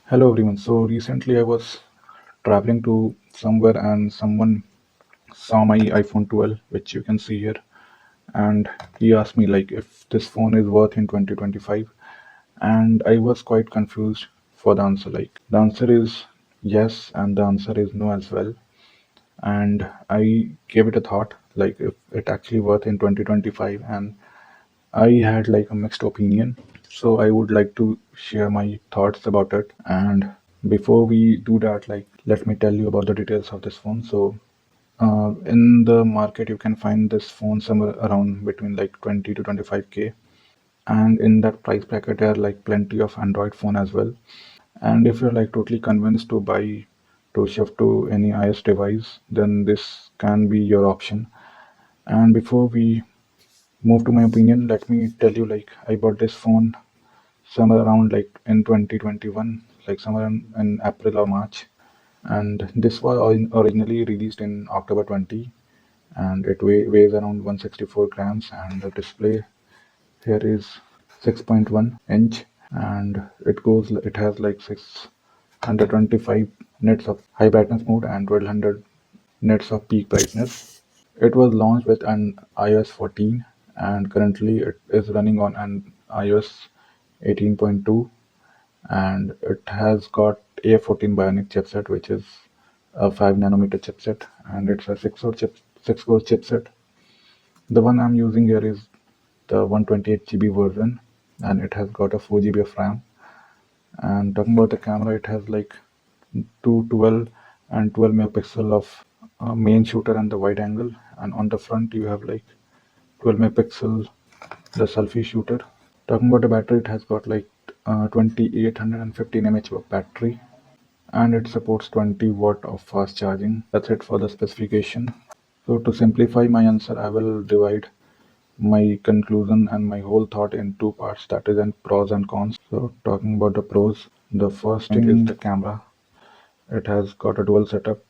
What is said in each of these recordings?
Hello everyone. So recently I was traveling to somewhere and someone saw my iPhone 12, which you can see here, and he asked me like if this phone is worth in 2025, and I was quite confused for the answer. Like the answer is yes and the answer is no as well. And I gave it a thought like if it actually worth in 2025, and I had like a mixed opinion. So I would like to share my thoughts about it. And before we do that, like let me tell you about the details of this phone. So in the market, you can find this phone somewhere around between like 20 to 25K. And in that price bracket, there are like plenty of Android phone as well. And if you're like totally convinced to buy to shift to any iOS device, then this can be your option. And before we move to my opinion, let me tell you like I bought this phone somewhere around like in 2021, like somewhere in April or March. And this was originally released in October 20, and it weighs around 164 grams, and the display here is 6.1 inch, and it has like 625 nits of high brightness mode and 1200 nits of peak brightness. It was launched with an iOS 14, and currently it is running on an iOS 18.2, and it has got A14 Bionic chipset, which is a 5 nanometer chipset, and it's a 6 core chipset. The one I'm using here is the 128 GB version, and it has got a 4 GB of RAM. And talking about the camera, it has like two 12 and 12 megapixel of main shooter and the wide angle, and on the front you have like 12 megapixel the selfie shooter. Talking about the battery, it has got like 2815 mAh of battery, and it supports 20 watt of fast charging. That's it for the specification. So to simplify my answer, I will divide my conclusion and my whole thought in two parts, that is in pros and cons. So talking about the pros, the first thing is the camera. It has got a dual setup.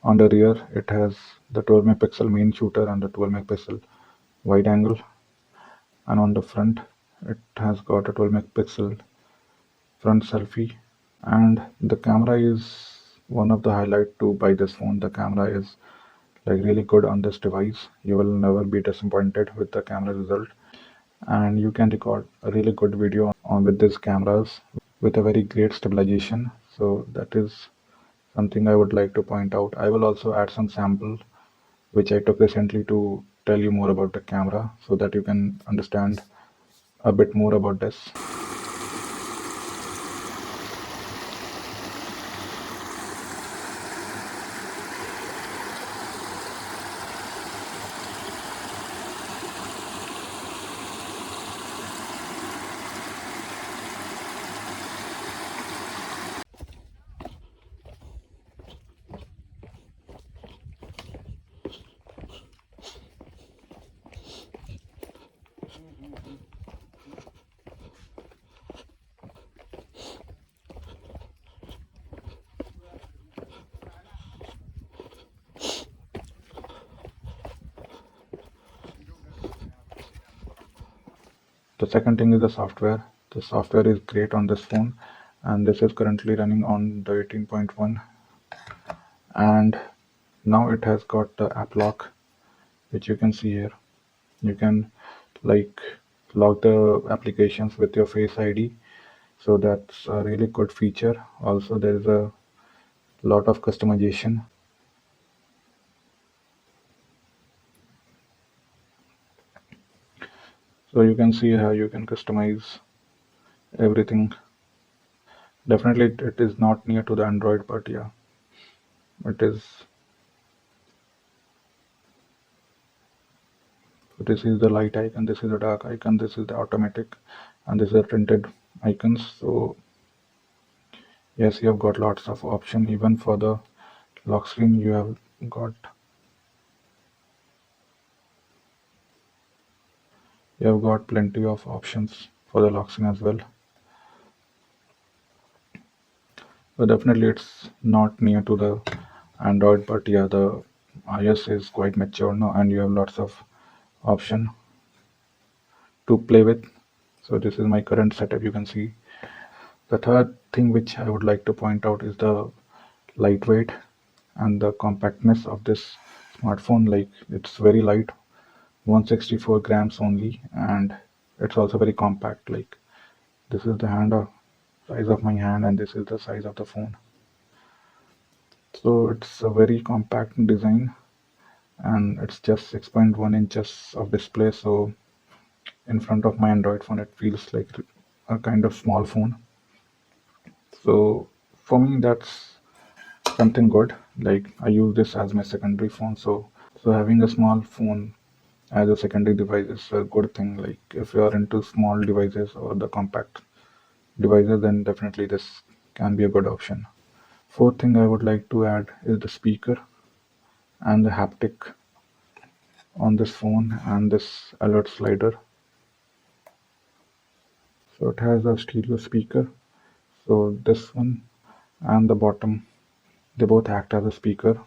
On the rear, it has the 12 megapixel main shooter and the 12 megapixel wide angle, and on the front it has got a 12 megapixel front selfie. And the camera is one of the highlight to buy this phone. The camera is like really good on this device. You will never be disappointed with the camera result, and you can record a really good video on with these cameras with a very great stabilization. So that is something I would like to point out. I will also add some sample which I took recently to tell you more about the camera so that you can understand a bit more about this. The second thing is the software. The software is great on this phone, and this is currently running on the 18.1, and now it has got the app lock, which you can see here. You can like lock the applications with your Face ID, so that's a really good feature. Also, there is a lot of customization. So you can see how you can customize everything. Definitely, it is not near to the Android, but yeah, it is. So this is the light icon, this is the dark icon, this is the automatic, and this is the printed icons. So yes, you have got lots of option. Even for the lock screen, got you have got plenty of options for the lock screen as well. So definitely, it's not near to the Android, but yeah, the iOS is quite mature now, and you have lots of option to play with. So this is my current setup. You can see The third thing which I would like to point out is the lightweight and the compactness of this smartphone. Like it's very light, 164 grams only, and it's also very compact. Like this is the size of my hand, and this is the size of the phone. So it's a very compact design, and it's just 6.1 inches of display. So in front of my Android phone, it feels like a kind of small phone. So for me, that's something good. Like I use this as my secondary phone. So having a small phone as a secondary device is a good thing. Like if you are into small devices or the compact devices, then definitely this can be a good option. Fourth thing I would like to add is the speaker and the haptic on this phone and this alert slider. So it has a stereo speaker. So this one and the bottom, they both act as a speaker,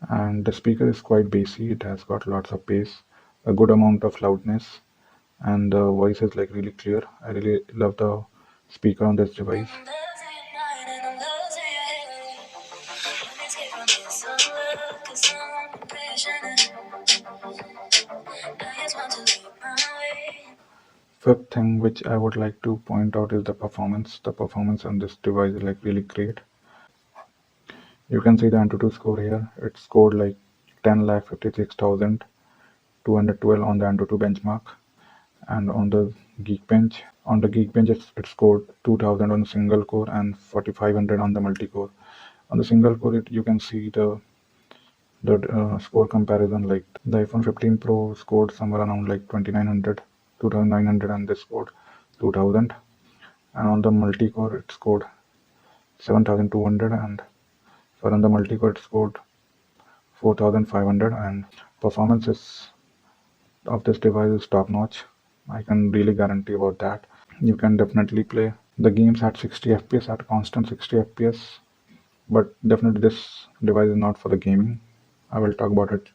and the speaker is quite bassy. It has got lots of bass, a good amount of loudness, and the voice is like really clear. I really love the speaker on this device. Fifth thing which I would like to point out is the performance. The performance on this device is like really great. You can see the Antutu score here. It scored like 10,56,212 on the Antutu benchmark, and on the Geekbench it scored 2,000 on the single core and 4,500 on the multi-core. On the single core, you can see the score comparison. Like the iPhone 15 Pro scored somewhere around like 2,900, 2,900, and this scored 2,000. And on the multi-core, it scored 7,200, and for on the multi-core, it scored 4,500. And performance is of this device is top notch. I can really guarantee about that. You can definitely play the games at 60 FPS, at constant 60 FPS, but definitely this device is not for the gaming. I will talk about it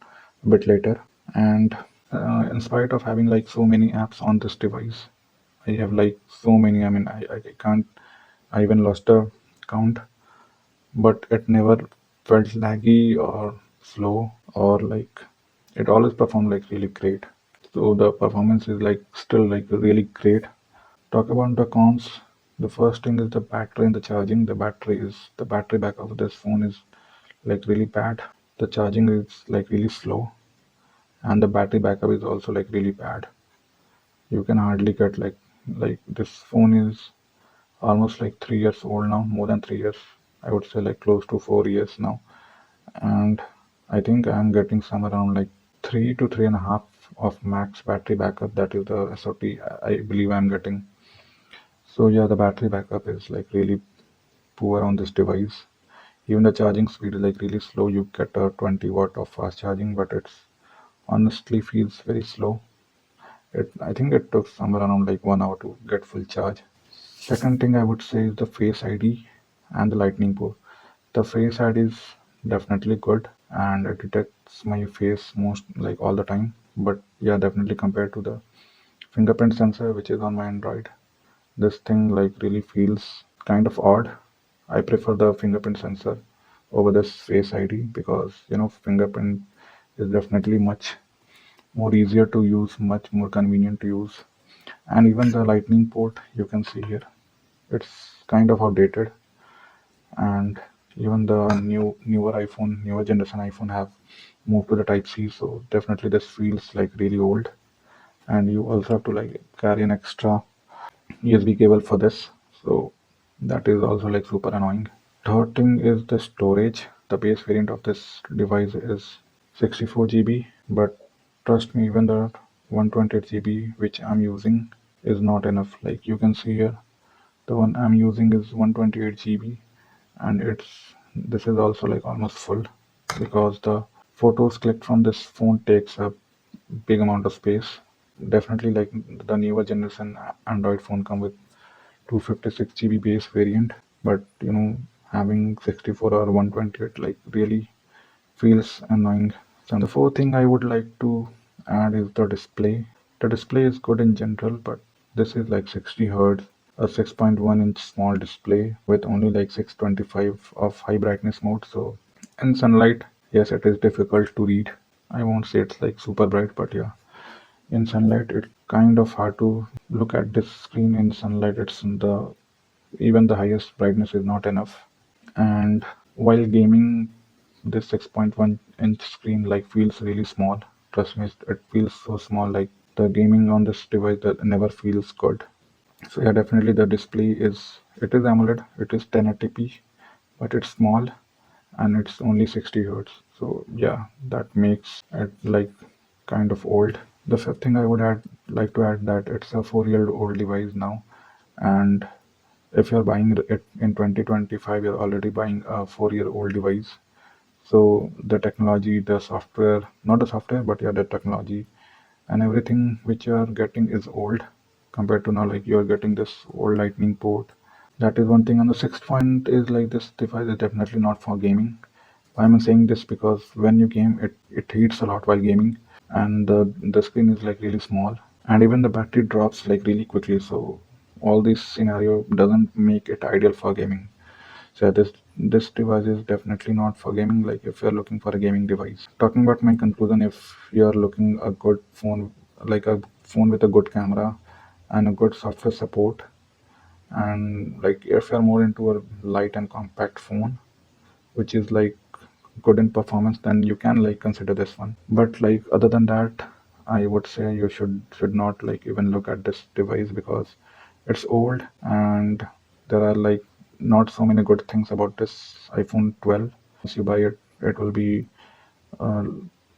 a bit later. And in spite of having like so many apps on this device, I have like so many. I mean, I can't. I even lost the count, but it never felt laggy or slow or like it always performed like really great. So the performance is like still like really great. Talk about the cons. The first thing is the battery and the charging. The battery backup of this phone is like really bad. The charging is like really slow, and the battery backup is also like really bad. You can hardly get like this phone is almost like 3 years old now, more than 3 years. I would say like close to 4 years now, and I think I'm getting somewhere around like 3 to 3.5 of max battery backup. That is the SOT I believe I'm getting. So yeah, the battery backup is like really poor on this device. Even the charging speed is like really slow. You get a 20 watt of fast charging, but it's honestly feels very slow. I think it took somewhere around like 1 hour to get full charge. Second thing I would say is the Face ID and the Lightning port. The Face ID is definitely good, and it detects my face most like all the time. But yeah, definitely compared to the fingerprint sensor which is on my Android, this thing like really feels kind of odd. I prefer the fingerprint sensor over this Face ID because fingerprint is definitely much more easier to use, much more convenient to use. And even the lightning port you can see here, it's kind of outdated. And even the newer generation iPhone have moved to the Type C, so definitely this feels like really old. And you also have to like carry an extra USB cable for this, so that is also like super annoying. Third thing is the storage. The base variant of this device is 64 GB, but trust me, even the 128 GB which I'm using is not enough. Like you can see here, the one I'm using is 128 GB, and this is also like almost full because the photos clicked from this phone takes a big amount of space. Definitely, like the newer generation Android phone come with 256 GB base variant, but having 64 or 128 like really feels annoying. And the fourth thing I would like to add is the display. The display is good in general, but this is like 60 Hz. a 6.1-inch small display with only like 625 of high brightness mode. So in sunlight, yes, it is difficult to read. I won't say it's like super bright, but yeah, in sunlight, it's kind of hard to look at this screen in sunlight. It's in the even the highest brightness is not enough. And while gaming, this 6.1-inch screen like feels really small. Trust me, it feels so small. Like the gaming on this device that never feels good. So yeah, definitely the display it is AMOLED. It is 1080p, but it's small and it's only 60 hertz. So yeah, that makes it like kind of old. The fifth thing I would like to add that it's a 4-year old device now, and if you're buying it in 2025, you're already buying a 4-year old device. So the technology, the software, not the software, but yeah, the technology and everything which you are getting is old compared to now. Like you're getting this old lightning port. That is one thing. And the sixth point is like this device is definitely not for gaming. Why am I saying this? Because when you game, it heats a lot while gaming, and the screen is like really small, and even the battery drops like really quickly. So all this scenario doesn't make it ideal for gaming. So this device is definitely not for gaming. Like if you're looking for a gaming device. Talking about my conclusion, if you're looking a good phone, like a phone with a good camera and a good software support, and like if you're more into a light and compact phone, which is like good in performance, then you can like consider this one. But like other than that, I would say you should not like even look at this device because it's old and there are like not so many good things about this iPhone 12. Once you buy it, it will be uh,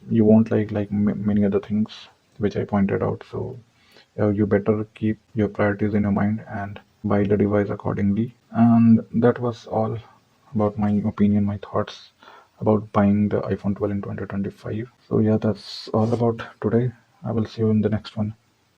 you won't like many other things which I pointed out. So you better keep your priorities in your mind and buy the device accordingly. And that was all about my opinion, my thoughts about buying the iPhone 12 in 2025. So yeah, that's all about today. I will see you in the next one.